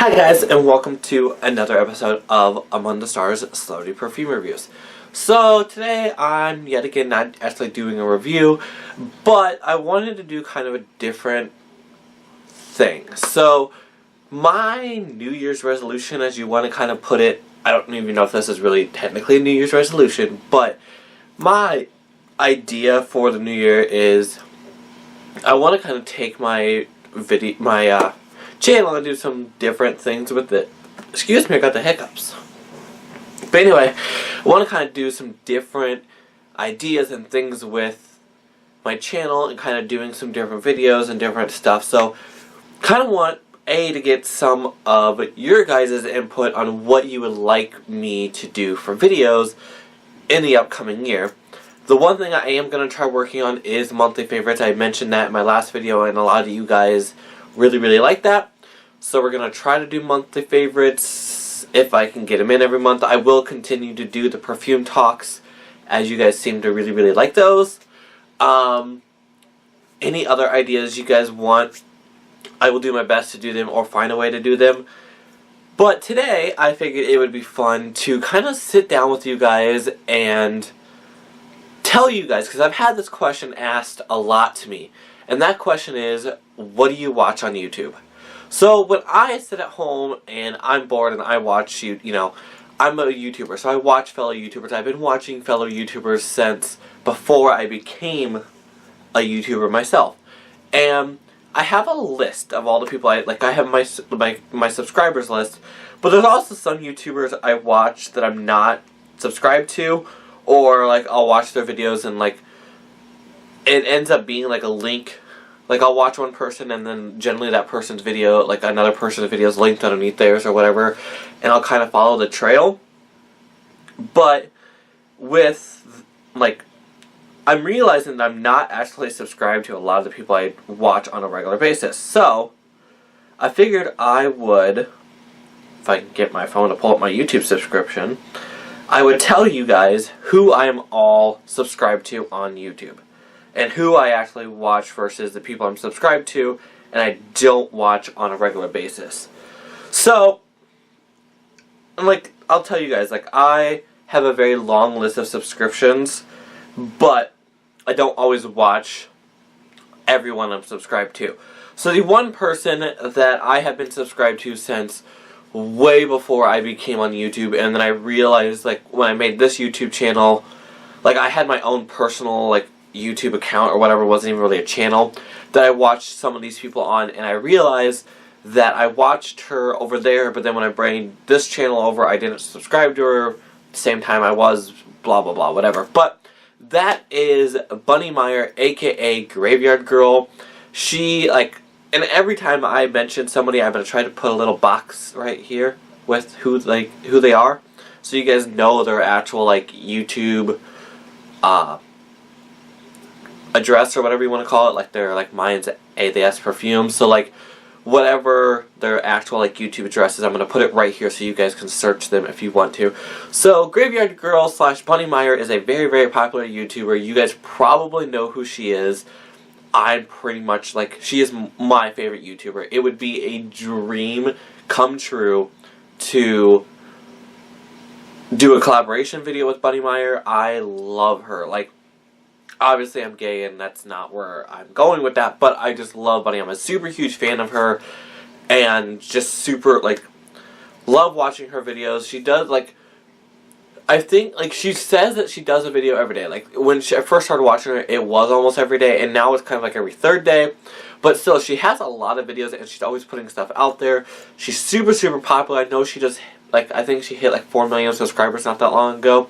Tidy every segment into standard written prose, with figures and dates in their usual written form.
Hi guys, and welcome to another episode of Among the Stars Celebrity Perfume Reviews. So today I'm yet again not actually doing a review, but I wanted to do kind of a different thing. So my New Year's resolution, as you want to kind of put it, I don't even know if this is really technically a New Year's resolution, but my idea for the new year is I want to kind of take my channel and do some different things with it. Excuse me, I got the hiccups. But anyway, I want to kind of do some different ideas and things with my channel and kind of doing some different videos and different stuff. So kind of want to get some of your guys' input on what you would like me to do for videos in the upcoming year. The one thing I am going to try working on is monthly favorites. I mentioned that in my last video and a lot of you guys really like that. So we're going to try to do monthly favorites if I can get them in every month. I will continue to do the perfume talks as you guys seem to really like those. Any other ideas you guys want, I will do my best to do them or find a way to do them. But today I figured it would be fun to kind of sit down with you guys and tell you guys, because I've had this question asked a lot to me, and that question is, what do you watch on YouTube? So when I sit at home and I'm bored and I watch I'm a YouTuber, so I watch fellow YouTubers. I've been watching fellow YouTubers since before I became a YouTuber myself, and I have a list of all the people I have my subscribers list, but there's also some YouTubers I watch that I'm not subscribed to, or I'll watch their videos and it ends up being a link. I'll watch one person and then generally that person's video, another person's video is linked underneath theirs or whatever, and I'll kind of follow the trail. But with, I'm realizing that I'm not actually subscribed to a lot of the people I watch on a regular basis. So, I figured I would, if I can get my phone to pull up my YouTube subscription, I would tell you guys who I am all subscribed to on YouTube, and who I actually watch versus the people I'm subscribed to and I don't watch on a regular basis. So, I'll tell you guys, I have a very long list of subscriptions, but I don't always watch everyone I'm subscribed to. So the one person that I have been subscribed to since way before I became on YouTube, and then I realized, when I made this YouTube channel, I had my own personal, YouTube account or whatever, wasn't even really a channel, that I watched some of these people on, and I realized that I watched her over there, but then when I brought this channel over, I didn't subscribe to her at the same time I was, blah blah blah, whatever. But that is Bunny Meyer, aka Graveyard Girl. She, and every time I mention somebody, I'm going to try to put a little box right here with who they are, so you guys know their actual, YouTube, address or whatever you want to call it, their mine's ATHS Perfume. So whatever their actual YouTube address is, I'm going to put it right here so you guys can search them if you want to. So Graveyard Girl / Bunny Meyer is a very popular YouTuber. You guys probably know who she is. I'm pretty much she is my favorite YouTuber. It would be a dream come true to do a collaboration video with Bunny Meyer. I love her. Obviously I'm gay and that's not where I'm going with that, but I just love Bunny. I'm a super huge fan of her and just super, love watching her videos. She does, I think, she says that she does a video every day. When I first started watching her, it was almost every day, and now it's kind of every third day. But still, she has a lot of videos, and she's always putting stuff out there. She's super popular. I know she just, I think she hit 4 million subscribers not that long ago.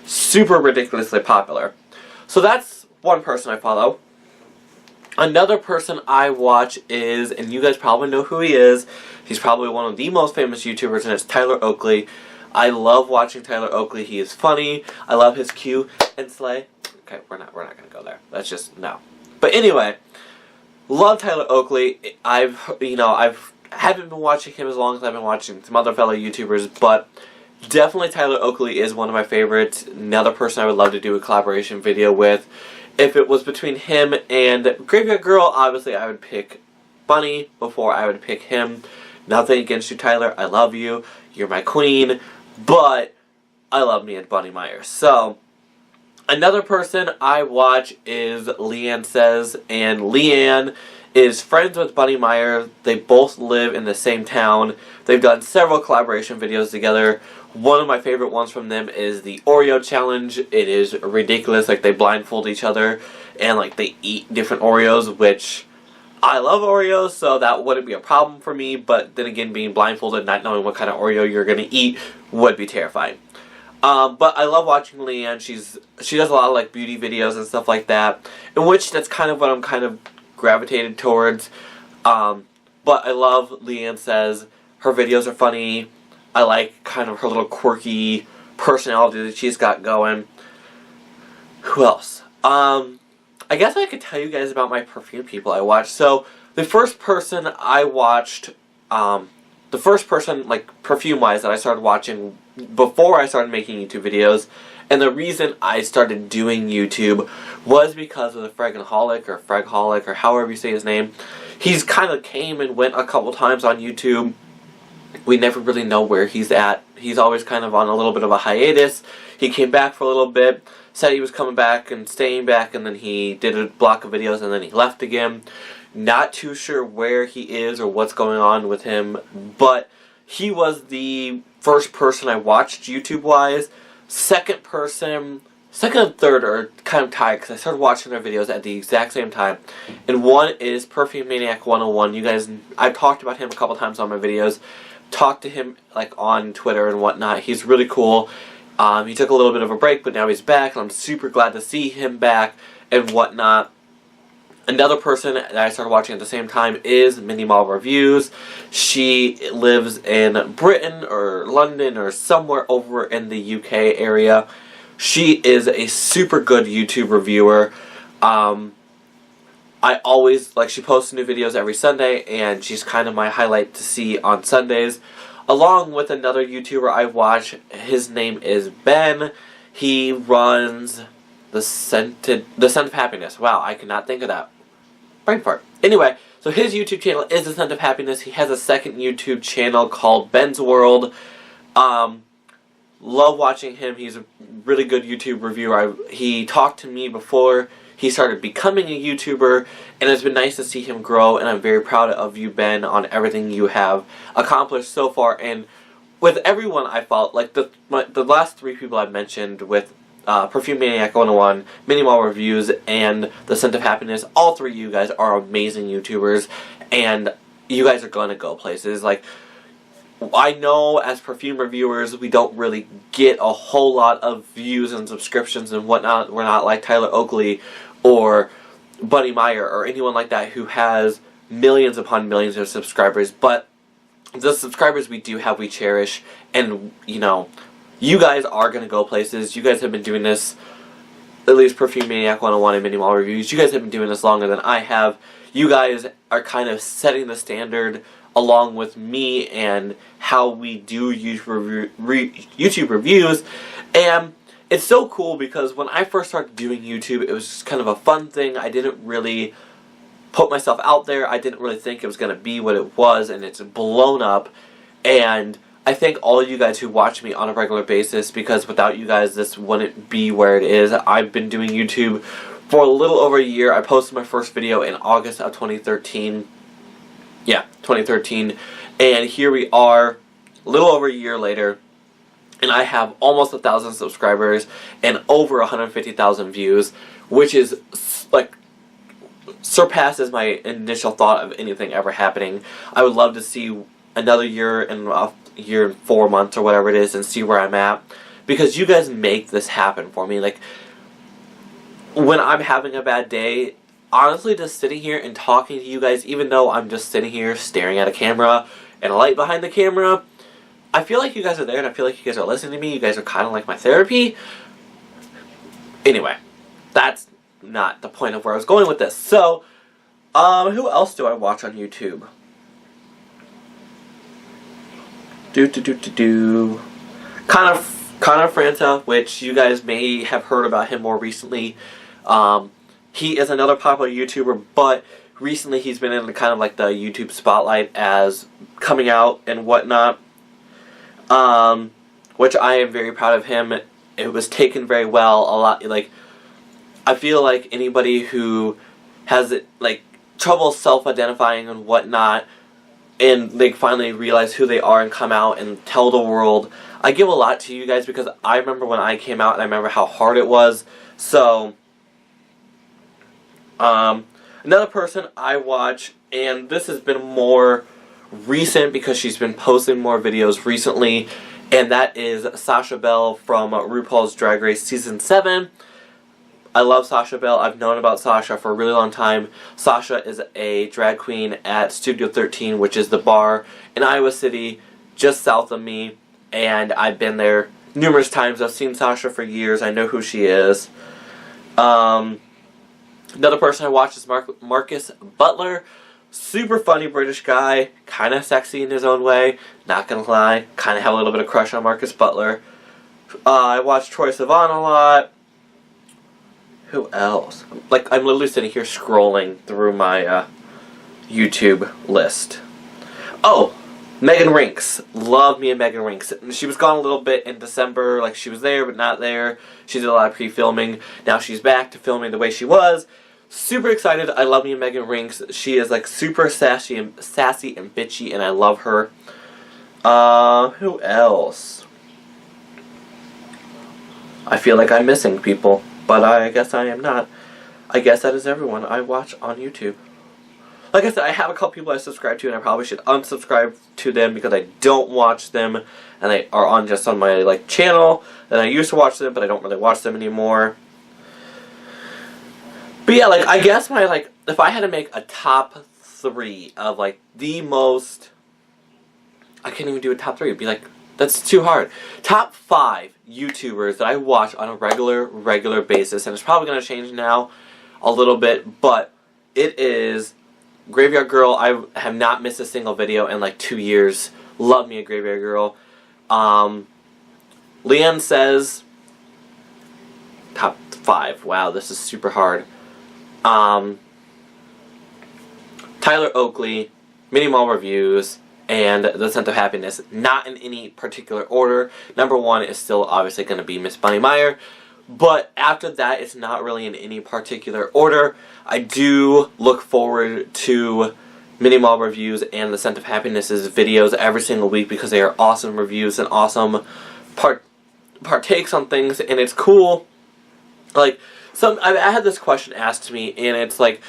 Super ridiculously popular. So that's one person I follow. Another person I watch is, and you guys probably know who he is, he's probably one of the most famous YouTubers, and it's Tyler Oakley. I love watching Tyler Oakley. He is funny. I love his Q and Slay. Okay, we're not gonna go there. That's just no. But anyway, love Tyler Oakley. haven't been watching him as long as I've been watching some other fellow YouTubers, but definitely Tyler Oakley is one of my favorites. Another person I would love to do a collaboration video with. If it was between him and Graveyard Girl, obviously I would pick Bunny before I would pick him. Nothing against you, Tyler. I love you. You're my queen. But I love me and Bunny Meyer. So, another person I watch is Leanne Says. And Leanne is friends with Bunny Meyer. They both live in the same town. They've done several collaboration videos together. One of my favorite ones from them is the Oreo challenge. It is ridiculous. Like, they blindfold each other and like they eat different Oreos, which I love Oreos, so that wouldn't be a problem for me. But then again, being blindfolded, not knowing what kind of Oreo you're going to eat would be terrifying. But I love watching Leanne. She does a lot of like beauty videos and stuff like that, in which that's kind of what I'm kind of gravitated towards. But I love Leanne Says. Her videos are funny. I like kind of her little quirky personality that she's got going. Who else? I guess I could tell you guys about my perfume people I watched. So, the first person I watched, the first person, like, perfume-wise that I started watching before I started making YouTube videos, and the reason I started doing YouTube was because of the Fregholic, or however you say his name. He's kind of came and went a couple times on YouTube. We never really know where he's at. He's always kind of on a little bit of a hiatus. He came back for a little bit, said he was coming back and staying back, and then he did a block of videos and then he left again. Not too sure where he is or what's going on with him, but he was the first person I watched YouTube-wise. Second and third are kind of tied because I started watching their videos at the exact same time. And one is Perfume Maniac 101. You guys, I've talked about him a couple times on my videos. Talked to him like on Twitter and whatnot. He's really cool. He took a little bit of a break, but now he's back, and I'm super glad to see him back and whatnot. Another person that I started watching at the same time is Minnie Mall Reviews. She lives in Britain or London or somewhere over in the UK area. She is a super good YouTube reviewer. I always, like, she posts new videos every Sunday, and she's kind of my highlight to see on Sundays. Along with another YouTuber I watch, his name is Ben. He runs The Scent of Happiness. Wow, I could not think of that. Brain fart. Anyway, so his YouTube channel is The Scent of Happiness. He has a second YouTube channel called Ben's World. Love watching him. He's a really good YouTube reviewer. He talked to me before he started becoming a YouTuber, and it's been nice to see him grow, and I'm very proud of you, Ben, on everything you have accomplished so far. And with everyone I felt, like the last three people I've mentioned with Perfume Maniac 101, Minnie Mall Reviews, and The Scent of Happiness, all three of you guys are amazing YouTubers, and you guys are going to go places. Like, I know as perfume reviewers, we don't really get a whole lot of views and subscriptions and whatnot. We're not like Tyler Oakley or Bunny Meyer or anyone like that who has millions upon millions of subscribers. But the subscribers we do have, we cherish. And, you know, you guys are going to go places. You guys have been doing this, at least Perfume Maniac 101 and Minnie Mall Reviews. You guys have been doing this longer than I have. You guys are kind of setting the standard along with me and how we do YouTube reviews. And it's so cool because when I first started doing YouTube, it was just kind of a fun thing. I didn't really put myself out there. I didn't really think it was going to be what it was, and it's blown up. And I thank all of you guys who watch me on a regular basis, because without you guys, this wouldn't be where it is. I've been doing YouTube for a little over a year. I posted my first video in August of 2013. Yeah, 2013. And here we are, a little over a year later, and I have almost 1,000 subscribers and over 150,000 views, which is, like, surpasses my initial thought of anything ever happening. I would love to see another year and a year and 4 months or whatever it is and see where I'm at, because you guys make this happen for me. Like, when I'm having a bad day, honestly, just sitting here and talking to you guys, even though I'm just sitting here staring at a camera and a light behind the camera, I feel like you guys are there, and I feel like you guys are listening to me. You guys are kind of like my therapy. Anyway, that's not the point of where I was going with this. So, who else do I watch on YouTube? Connor Franta, which you guys may have heard about him more recently. he is another popular YouTuber, but recently he's been in kind of like the YouTube spotlight as coming out and whatnot, which I am very proud of him. It was taken very well. A lot, like, I feel like anybody who has like trouble self-identifying and whatnot, and they finally realize who they are and come out and tell the world, I give a lot to you guys, because I remember when I came out and I remember how hard it was. So another person I watch, and this has been more recent because she's been posting more videos recently, and that is Sasha Bell from RuPaul's Drag Race Season 7. I love Sasha Bell. I've known about Sasha for a really long time. Sasha is a drag queen at Studio 13, which is the bar in Iowa City, just south of me, and I've been there numerous times. I've seen Sasha for years. I know who she is. Another person I watch is Marcus Butler. Super funny British guy, kind of sexy in his own way, not gonna lie. Kind of have a little bit of crush on Marcus Butler. I watch Troye Sivan a lot. Who else? Like, I'm literally sitting here scrolling through my YouTube list. Oh, Megan Rinks. Love me and Megan Rinks. She was gone a little bit in December, like she was there but not there. She did a lot of pre-filming. Now she's back to filming the way she was. Super excited. I love me and Megan Rinks. She is like super sassy and bitchy, and I love her. Who else? I feel like I'm missing people, but I guess I am not. I guess that is everyone I watch on YouTube. Like I said, I have a couple people I subscribe to, and I probably should unsubscribe to them because I don't watch them, and they are on just on my like channel. And I used to watch them, but I don't really watch them anymore. But yeah, like, I guess my, like, if I had to make a top 3 of, like, the most, I can't even do a top 3, it'd be like, that's too hard. Top 5 YouTubers that I watch on a regular basis, and it's probably going to change now a little bit, but it is Graveyard Girl. I have not missed a single video in, like, 2 years. Love me a Graveyard Girl. Leanne Says, top 5. Wow, this is super hard. Tyler Oakley, Mini Mall Reviews, and The Scent of Happiness. Not in any particular order. Number 1 is still obviously going to be Miss Bunny Meyer, but after that, it's not really in any particular order. I do look forward to Mini Mall Reviews and The Scent of Happiness's videos every single week because they are awesome reviews and awesome partakes on things, and it's cool. Like, I had this question asked to me, and it's like,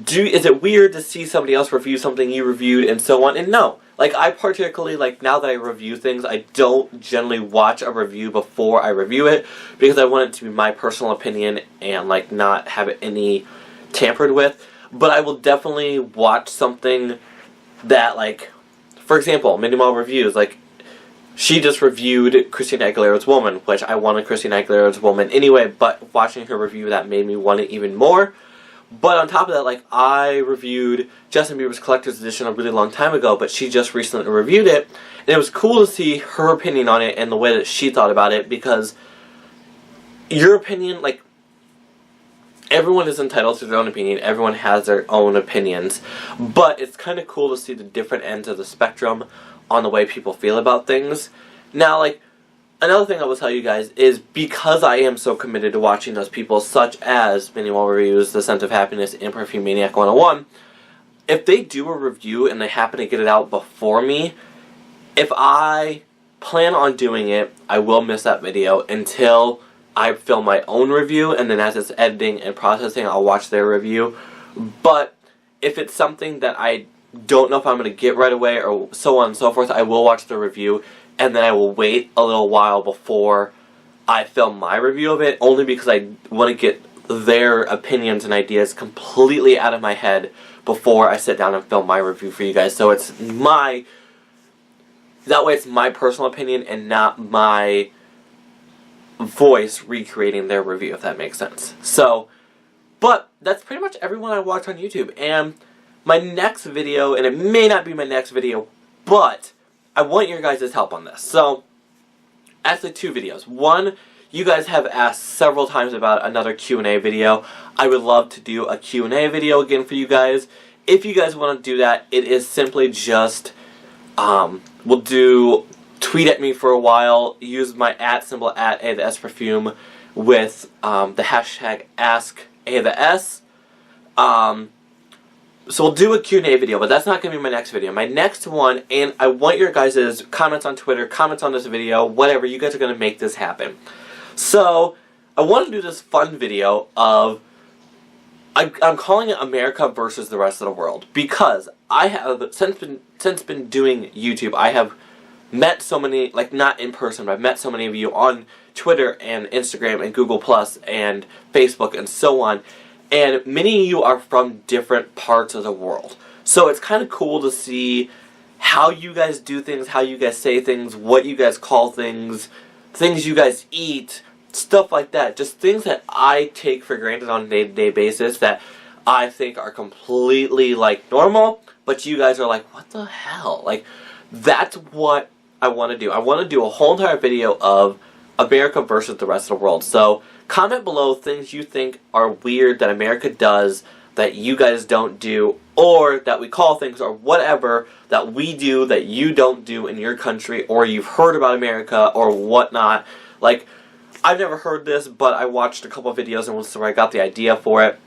is it weird to see somebody else review something you reviewed and so on? And no. Like, I particularly, like, now that I review things, I don't generally watch a review before I review it, because I want it to be my personal opinion and, like, not have it any tampered with. But I will definitely watch something that, like, for example, Mini Mall Reviews, like, she just reviewed Christina Aguilera's Woman, which I wanted Christina Aguilera's Woman anyway, but watching her review that made me want it even more. But on top of that, like, I reviewed Justin Bieber's Collector's Edition a really long time ago, but she just recently reviewed it, and it was cool to see her opinion on it and the way that she thought about it, because your opinion, like, everyone is entitled to their own opinion, everyone has their own opinions, but it's kind of cool to see the different ends of the spectrum on the way people feel about things. Now, like, another thing I will tell you guys is, because I am so committed to watching those people, such as Mini Mall Reviews, The Scent of Happiness, and Perfume Maniac 101, if they do a review and they happen to get it out before me, if I plan on doing it, I will miss that video until I film my own review, and then as it's editing and processing, I'll watch their review. But if it's something that I don't know if I'm going to get right away, or so on and so forth, I will watch the review, and then I will wait a little while before I film my review of it, only because I want to get their opinions and ideas completely out of my head before I sit down and film my review for you guys. So it's that way it's my personal opinion and not my voice recreating their review, if that makes sense. So, but that's pretty much everyone I watch on YouTube, and my next video, and it may not be my next video, but I want your guys' help on this. So, actually 2 videos. One, You guys have asked several times about another Q&A video. I would love to do a Q&A video again for you guys. If you guys want to do that, it is simply just, tweet at me for a while, use my @ symbol at A the S Perfume with the hashtag AskATheS. So we'll do a Q&A video, but that's not going to be my next video. My next one, and I want your guys' comments on Twitter, comments on this video, whatever, you guys are going to make this happen. So, I want to do this fun video of, I'm calling it America versus the rest of the world, because I have, since been doing YouTube, I have met so many, like not in person, but I've met so many of you on Twitter and Instagram and Google Plus and Facebook and so on. And many of you are from different parts of the world. So it's kind of cool to see how you guys do things, how you guys say things, what you guys call things, things you guys eat, stuff like that. Just things that I take for granted on a day-to-day basis that I think are completely like normal, but you guys are like, what the hell? Like, that's what I want to do. I want to do a whole entire video of America versus the rest of the world. So comment below things you think are weird that America does that you guys don't do, or that we call things, or whatever that we do that you don't do in your country, or you've heard about America or whatnot. Like, I've never heard this, but I watched a couple of videos and was where I got the idea for it.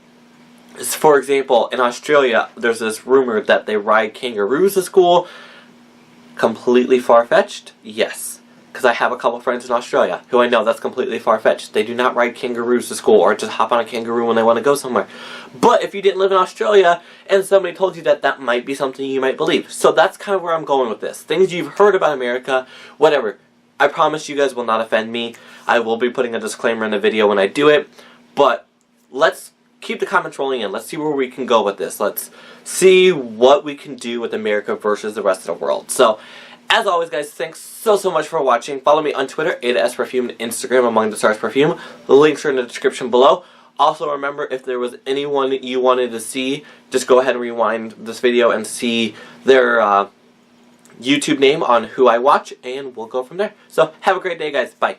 For example, in Australia, there's this rumor that they ride kangaroos to school. Completely far-fetched? Yes. Because I have a couple friends in Australia who I know that's completely far-fetched. They do not ride kangaroos to school or just hop on a kangaroo when they want to go somewhere. But if you didn't live in Australia and somebody told you that, that might be something you might believe. So that's kind of where I'm going with this. Things you've heard about America, whatever. I promise you guys will not offend me. I will be putting a disclaimer in the video when I do it. But let's keep the comments rolling in. Let's see where we can go with this. Let's see what we can do with America versus the rest of the world. So, as always, guys, thanks so much for watching. Follow me on Twitter, A the S Perfume, and Instagram, Among the Stars Perfume. The links are in the description below. Also, remember, if there was anyone you wanted to see, just go ahead and rewind this video and see their YouTube name on who I watch, and we'll go from there. So, have a great day, guys. Bye.